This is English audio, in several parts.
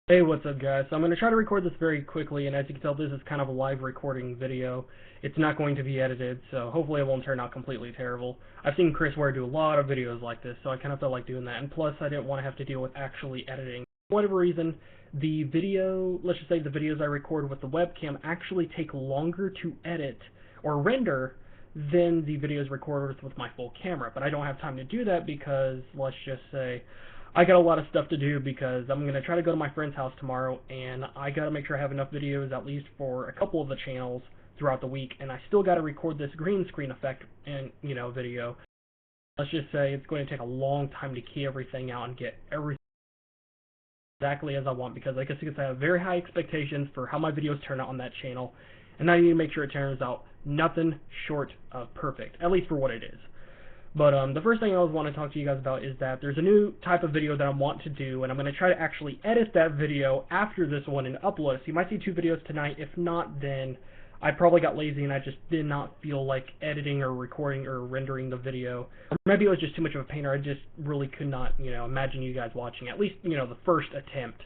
Hey, what's up guys? So I'm going to try to record this very quickly, and as you can tell, this is kind of a live recording video. It's not going to be edited, so hopefully it won't turn out completely terrible. I've seen Chris Ware do a lot of videos like this, so I kind of felt like doing that, and plus I didn't want to have to deal with actually editing. For whatever reason, the video, let's just say the videos I record with the webcam actually take longer to edit or render than the videos recorded with my full camera, but I don't have time to do that because, let's just say, I got a lot of stuff to do because I'm going to try to go to my friend's house tomorrow, and I got to make sure I have enough videos at least for a couple of the channels throughout the week, and I still got to record this green screen effect and, video. Let's just say it's going to take a long time to key everything out and get everything exactly as I want, because I guess you can say I have very high expectations for how my videos turn out on that channel, and I need to make sure it turns out nothing short of perfect, at least for what it is. But the first thing I always want to talk to you guys about is that there's a new type of video that I want to do, and I'm going to try to actually edit that video after this one and upload it. So you might see two videos tonight. If not, then I probably got lazy and I just did not feel like editing or recording or rendering the video. Or maybe it was just too much of a pain, or I just really could not, imagine you guys watching at least, the first attempt.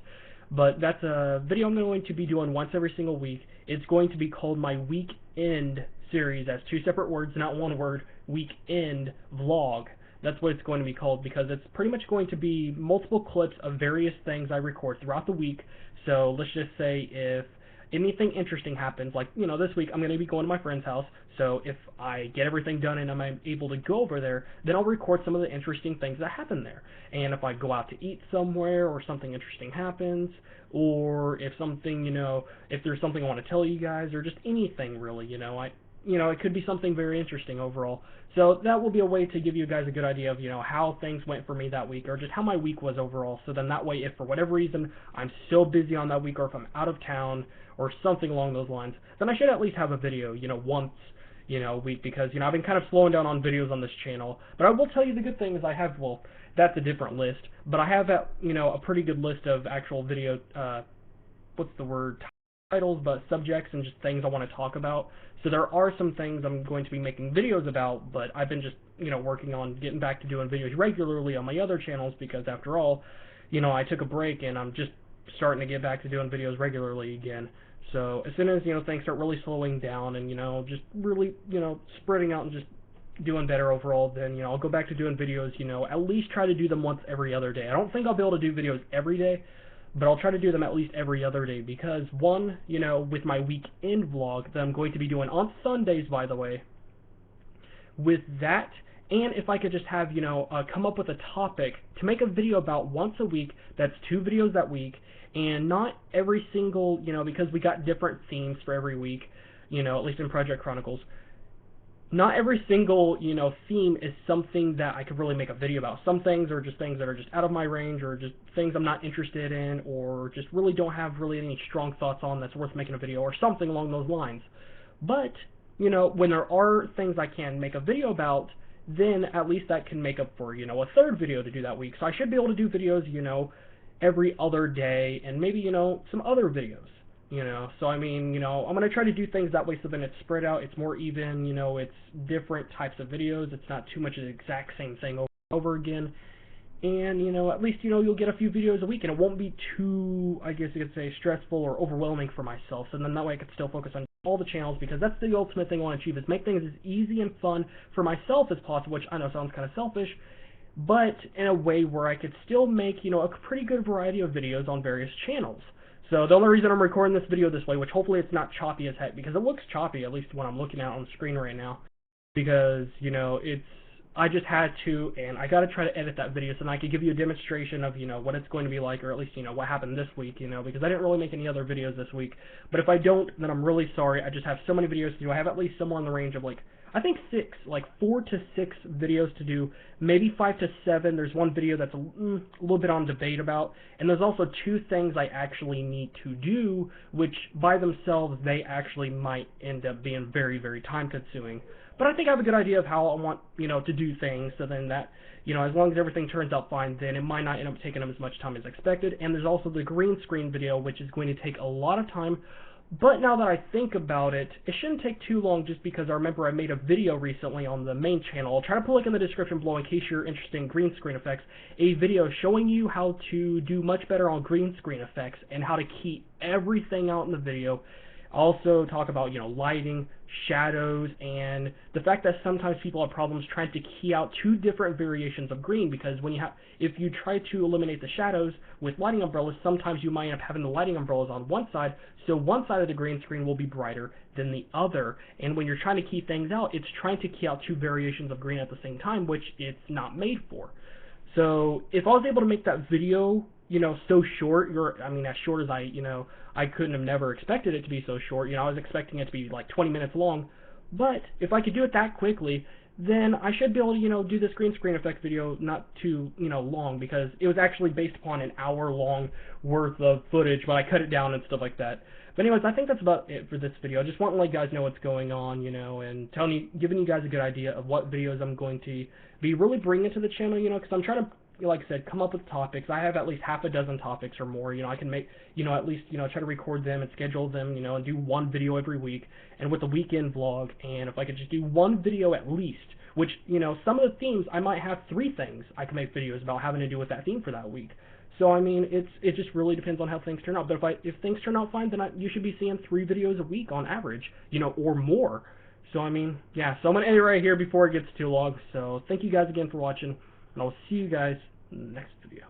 But that's a video I'm going to be doing once every single week. It's going to be called my Weekend series. That's two separate words, not one word. Weekend vlog. That's what it's going to be called, because it's pretty much going to be multiple clips of various things I record throughout the week. So let's just say if anything interesting happens, like, this week I'm going to be going to my friend's house, so if I get everything done and I'm able to go over there, then I'll record some of the interesting things that happen there. And if I go out to eat somewhere, or something interesting happens, or if something, if there's something I want to tell you guys, or just anything really, it could be something very interesting overall. So that will be a way to give you guys a good idea of, how things went for me that week, or just how my week was overall. So then that way, if for whatever reason I'm so busy on that week, or if I'm out of town, or something along those lines, then I should at least have a video, once, a week, because, I've been kind of slowing down on videos on this channel. But I will tell you the good thing is I have, well, that's a different list, but I have, a pretty good list of actual video, what's the word, titles, but subjects and just things I want to talk about. So there are some things I'm going to be making videos about, but I've been just, working on getting back to doing videos regularly on my other channels, because after all, I took a break and I'm just starting to get back to doing videos regularly again. So as soon as, things start really slowing down and, just really, spreading out and just doing better overall, then, I'll go back to doing videos, at least try to do them once every other day. I don't think I'll be able to do videos every day, but I'll try to do them at least every other day, because one, with my weekend vlog that I'm going to be doing on Sundays, by the way, with that, and if I could just have, come up with a topic to make a video about once a week, that's two videos that week, and not every single, because we got different themes for every week, at least in Project Chronicles. Not every single, theme is something that I could really make a video about. Some things are just things that are just out of my range, or just things I'm not interested in, or just really don't have really any strong thoughts on that's worth making a video, or something along those lines. But, when there are things I can make a video about, then at least that can make up for, a third video to do that week. So I should be able to do videos, every other day, and maybe, some other videos. So I mean, I'm going to try to do things that way, so then it's spread out, it's more even, it's different types of videos, it's not too much of the exact same thing over and over again, and, at least, you'll get a few videos a week, and it won't be too, I guess you could say, stressful or overwhelming for myself, so then that way I could still focus on all the channels, because that's the ultimate thing I want to achieve, is make things as easy and fun for myself as possible, which I know sounds kind of selfish, but in a way where I could still make, a pretty good variety of videos on various channels. So the only reason I'm recording this video this way, which hopefully it's not choppy as heck, because it looks choppy, at least when I'm looking at it on the screen right now, because, I just had to, and I got to try to edit that video so that I could give you a demonstration of, what it's going to be like, or at least, what happened this week, because I didn't really make any other videos this week. But if I don't, then I'm really sorry. I just have so many videos to do. I have at least somewhere in the range of, I think 4 to 6 videos to do, maybe 5 to 7. There's one video that's a little bit on debate about, and there's also 2 things I actually need to do, which by themselves, they actually might end up being very, very time consuming. But I think I have a good idea of how I want, to do things, so then that, as long as everything turns out fine, then it might not end up taking them as much time as expected. And there's also the green screen video, which is going to take a lot of time, But now that I think about it, it shouldn't take too long just because I remember I made a video recently on the main channel. I'll try to put a link in the description below in case you're interested in green screen effects. A video showing you how to do much better on green screen effects and how to keep everything out in the video. Also talk about, lighting, shadows, and the fact that sometimes people have problems trying to key out two different variations of green, because if you try to eliminate the shadows with lighting umbrellas, sometimes you might end up having the lighting umbrellas on one side, so one side of the green screen will be brighter than the other, and when you're trying to key things out, it's trying to key out two variations of green at the same time, which it's not made for. So if I was able to make that video, so short, as short as I couldn't have never expected it to be so short. I was expecting it to be like 20 minutes long, but if I could do it that quickly, then I should be able to, do this green screen effect video not too, long, because it was actually based upon an hour-long worth of footage, but I cut it down and stuff like that. But anyways, I think that's about it for this video. I just want to let you guys know what's going on, and giving you guys a good idea of what videos I'm going to be really bringing to the channel, because I'm trying to, like I said, come up with topics. I have at least half a dozen topics or more. I can make, at least, try to record them and schedule them, and do one video every week, and with a weekend vlog, and if I could just do one video at least, which, some of the themes, I might have 3 things I can make videos about having to do with that theme for that week. So, it just really depends on how things turn out. But if things turn out fine, then you should be seeing 3 videos a week on average, or more. So, yeah, so I'm going to end it right here before it gets too long. So, thank you guys again for watching, and I'll see you guys in the next video.